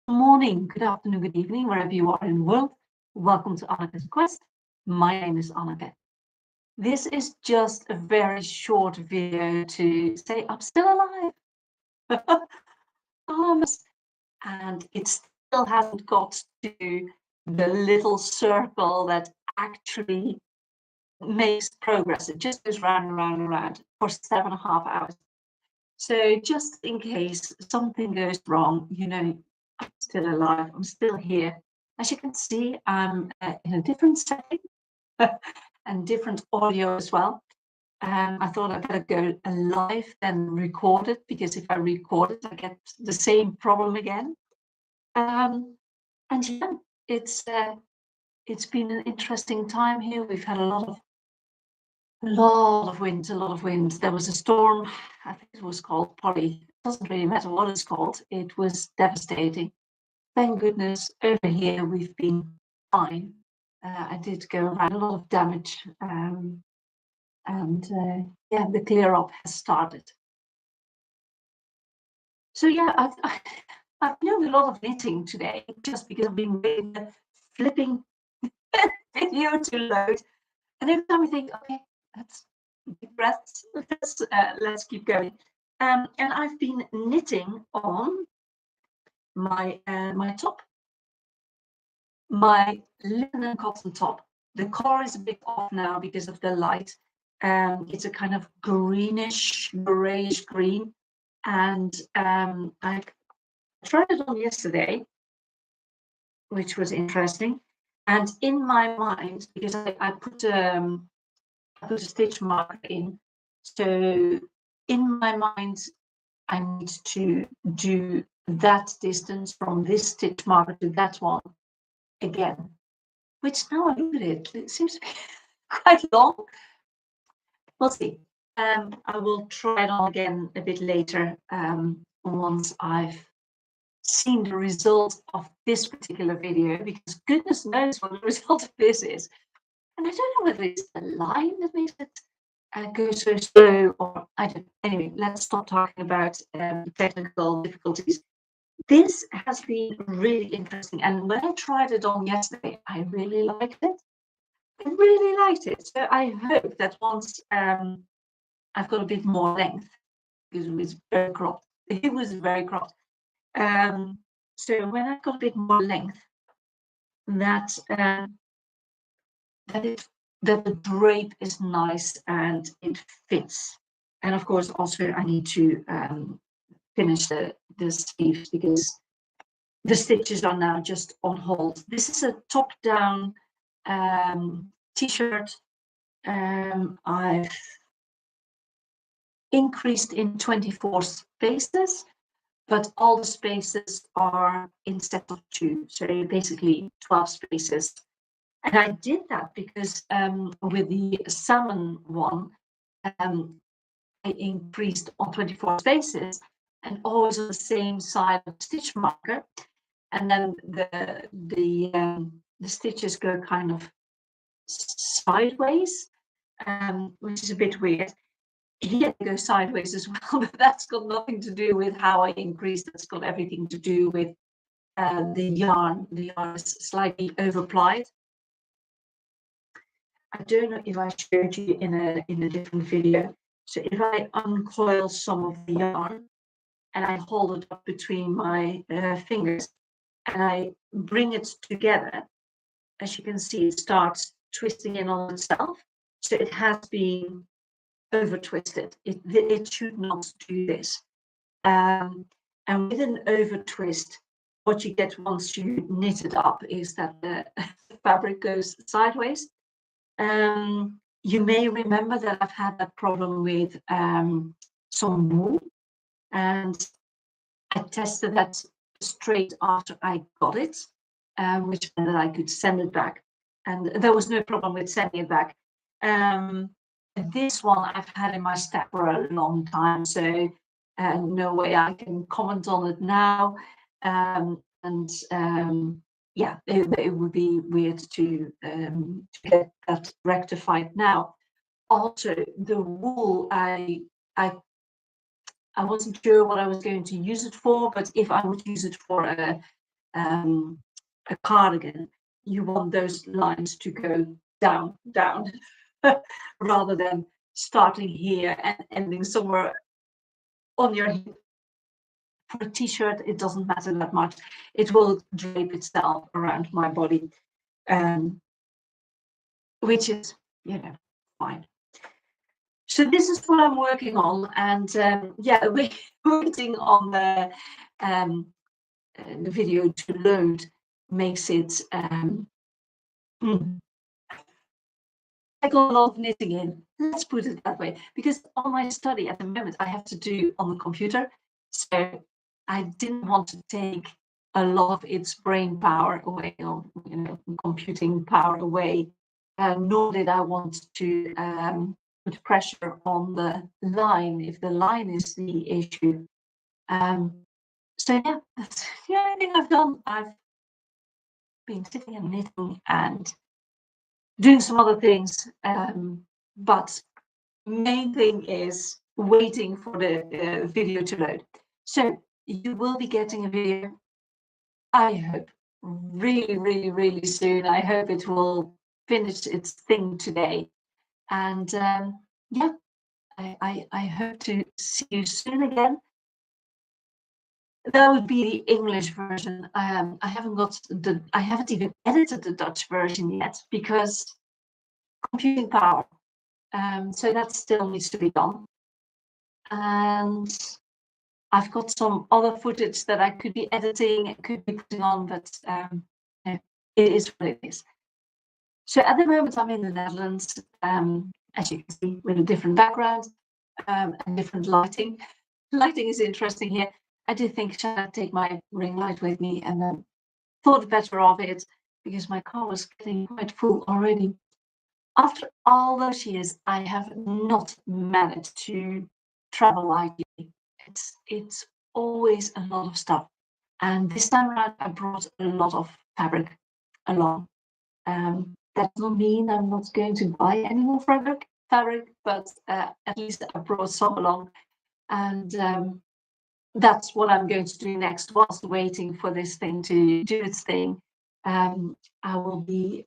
Morning, good afternoon, good evening, wherever you are in the world. Welcome to Anneke's Quest. My name is Anneke. This is just a very short video to say I'm still alive. And it still hasn't got to the little circle that actually makes progress. It just goes round and round and round for 7.5 hours. So just in case something goes wrong, I'm still alive, I'm still here. As you can see, I'm in a different setting and different audio as well. I thought I'd better go live than record it, because if I record it, I get the same problem again. And yeah, it's been an interesting time here. We've had a lot of wind. There was a storm, I think it was called Polly. It doesn't really matter what it's called. It was devastating. Thank goodness over here we've been fine. I did go around a lot of damage, and yeah, the clear up has started. So yeah, I've been doing a lot of knitting today, just because I've been waiting the flipping video to load, and every time I think, okay, let's deep breaths, let's keep going. And I've been knitting on my top, my linen cotton top. The color is a bit off now because of the light. It's a kind of greenish, grayish green, and I tried it on yesterday, which was interesting. And in my mind, because I put a stitch marker in, so in my mind, I need to do that distance from this stitch marker to that one again, which now I look at it, it seems to be quite long. We'll see. I will try it on again a bit later, once I've seen the result of this particular video, because goodness knows what the result of this is. And I don't know whether it's the line that makes it go so slow, or I don't. Anyway, let's stop talking about technical difficulties. This has been really interesting, and when I tried it on yesterday, I really liked it. I really liked it. So I hope that once I've got a bit more length, because it was very cropped. It was very cropped. So when I've got a bit more length, that the drape is nice and it fits. And of course, also I need to finish the sleeves, because the stitches are now just on hold. This is a top-down t-shirt. I've increased in 24 spaces, but all the spaces are in set of 2, so basically 12 spaces. And I did that because with the salmon one, I increased on 24 spaces and always on the same side of the stitch marker, and then the stitches go kind of sideways, which is a bit weird. Here they go sideways as well, but that's got nothing to do with how I increased. That's got everything to do with the yarn. The yarn is slightly overplied. I don't know if I showed you in a different video. So if I uncoil some of the yarn and I hold it up between my fingers and I bring it together, as you can see, it starts twisting in on itself. So it has been over twisted. It should not do this. And with an over twist, what you get once you knit it up is that the fabric goes sideways. You may remember that I've had that problem with some wool, and I tested that straight after I got it, which meant that I could send it back, and there was no problem with sending it back. This one I've had in my stack for a long time, so no way I can comment on it now. Yeah, it would be weird to get that rectified now. Also, the wool, I wasn't sure what I was going to use it for, but if I would use it for a cardigan, you want those lines to go down, down, rather than starting here and ending somewhere on your hip. For a t-shirt, it doesn't matter that much. It will drape itself around my body, which is, fine. So this is what I'm working on, and yeah, we're waiting on the video to load. Makes it I got a lot of knitting in, let's put it that way, because all my study at the moment I have to do on the computer, so I didn't want to take a lot of its brain power away, or computing power away, nor did I want to put pressure on the line if the line is the issue. So yeah, that's the only thing I've done. I've been sitting and knitting and doing some other things, but main thing is waiting for the video to load. So you will be getting a video, I hope, really, really, really soon. I hope it will finish its thing today. And yeah, I hope to see you soon again. That would be the English version. I haven't even edited the Dutch version yet because computing power. So that still needs to be done. And I've got some other footage that I could be editing, could be putting on, but it is what it is. So at the moment I'm in the Netherlands, as you can see, with a different background and different lighting. Lighting is interesting here. I did think, should I take my ring light with me? And then thought better of it because my car was getting quite full already. After all those years, I have not managed to travel lightly. It's always a lot of stuff. And this time around, I brought a lot of fabric along. That doesn't mean I'm not going to buy any more fabric, but at least I brought some along. And that's what I'm going to do next. Whilst waiting for this thing to do its thing, I will be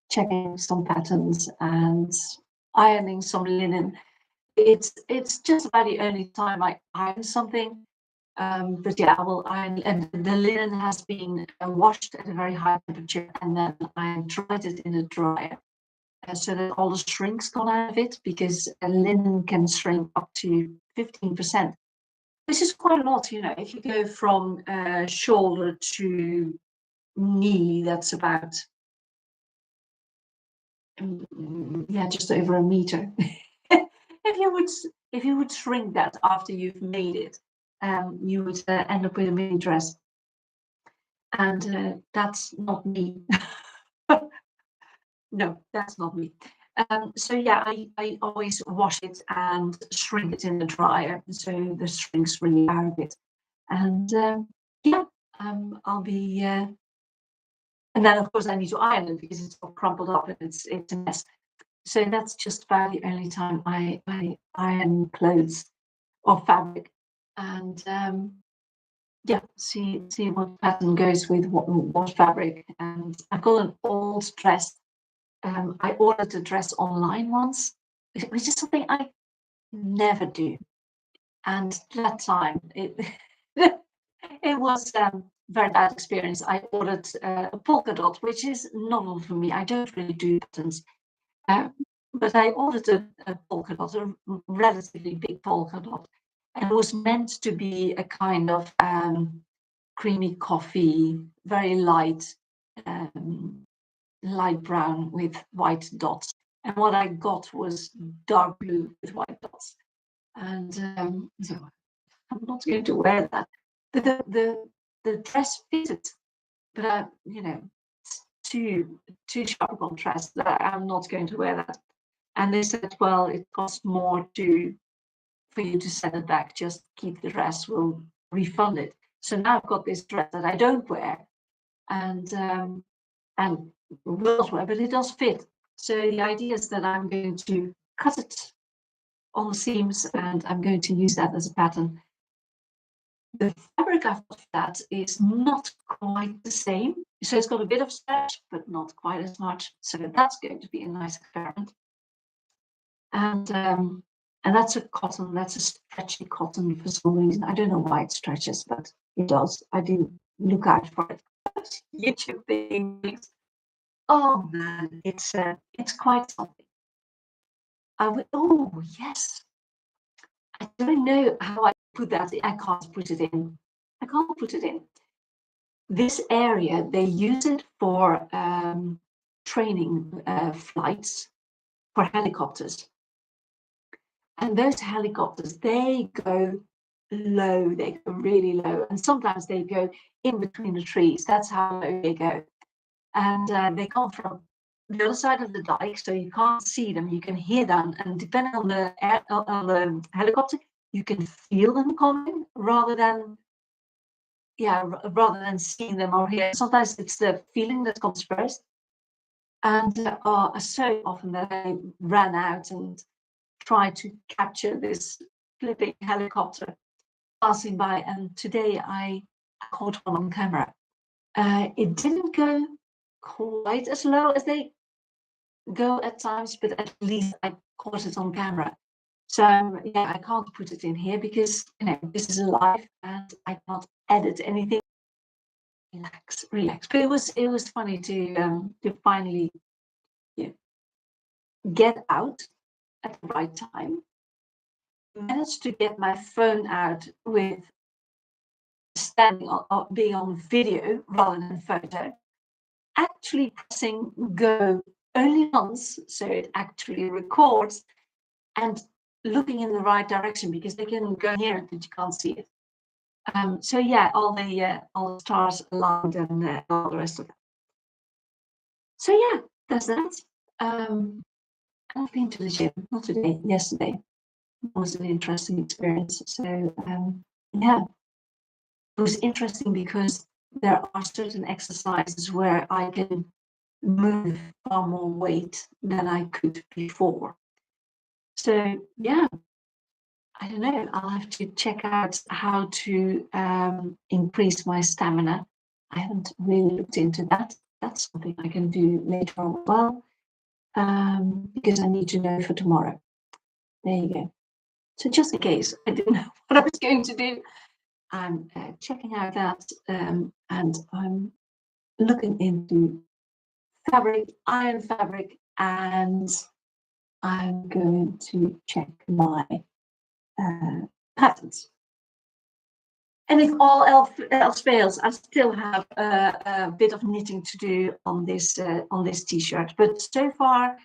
checking some patterns and ironing some linen. It's just about the only time I iron something. But yeah, I will iron, and the linen has been washed at a very high temperature, and then I dried it in a dryer so that all the shrink's gone out of it, because linen can shrink up to 15%. This is quite a lot, if you go from shoulder to knee, that's about just over a meter. if you would shrink that after you've made it, you would end up with a mini dress, and that's not me. No, that's not me. So yeah, I always wash it and shrink it in the dryer, so the shrink's really out of it. And yeah, I'll be, and then of course I need to iron it because it's all crumpled up and it's a mess. So that's just about the only time I iron clothes or fabric. And yeah, see what pattern goes with what fabric. And I've got an old dress. I ordered a dress online once, which is something I never do. And that time it was very bad experience. I ordered a polka dot, which is normal for me. I don't really do patterns, but I ordered a polka dot, a relatively big polka dot, and it was meant to be a kind of creamy coffee, very light, light brown with white dots. And what I got was dark blue with white dots. And so I'm not going to wear that. The dress fitted, but it's too sharp a contrast that I'm not going to wear that. And they said, well, it costs more for you to send it back. Just keep the dress, we'll refund it. So now I've got this dress that I don't wear, and will not wear, but it does fit. So the idea is that I'm going to cut it on the seams, and I'm going to use that as a pattern. The fabric I've got for that is not quite the same. So it's got a bit of stretch, but not quite as much. So that's going to be a nice experiment. And that's a cotton, that's a stretchy cotton for some reason. I don't know why it stretches, but it does. I do look out for it. YouTube things. Oh man, it's quite something. Oh yes. I don't know how I put that. I can't put it in. I can't put it in. This area, they use it for training flights for helicopters. And those helicopters, they go low, they go really low. And sometimes they go in between the trees. That's how low they go. And they come from the other side of the dike, so you can't see them, you can hear them. And depending on the helicopter, you can feel them coming rather than seeing them or hear. Sometimes it's the feeling that comes first. And so often that I ran out and tried to capture this flipping helicopter passing by. And today I caught one on camera. It didn't go quite as low as they go at times, but at least I caught it on camera. So yeah, I can't put it in here because this is live and I can't edit anything. Relax. But it was funny to finally get out at the right time. Managed to get my phone out with standing on being on video rather than photo. Actually pressing go only once, so it actually records, and looking in the right direction because they can go here but you can't see it. So yeah, all the stars aligned and all the rest of it. So yeah, that's that. I've been to the gym, not today, yesterday. It was an interesting experience. So yeah, it was interesting because there are certain exercises where I can move far more weight than I could before. So yeah, I don't know. I'll have to check out how to increase my stamina. I haven't really looked into that. That's something I can do later on as well, because I need to know for tomorrow. There you go. So just in case I didn't know what I was going to do, I'm checking out that and I'm looking into fabric, iron fabric, and I'm going to check my patterns. And if all else fails, I still have a bit of knitting to do on this t-shirt. But so far,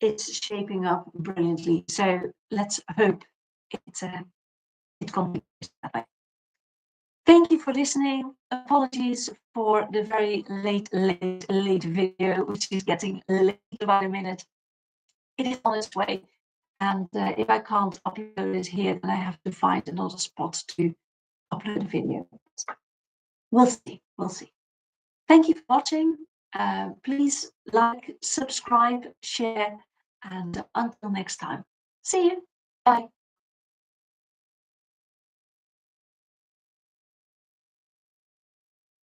it's shaping up brilliantly. So let's hope it continues that way. Thank you for listening. Apologies for the very late video, which is getting late by a minute. It is on its way. And if I can't upload it here, then I have to find another spot to upload a video. We'll see. Thank you for watching. Please like, subscribe, share, and until next time. See you. Bye.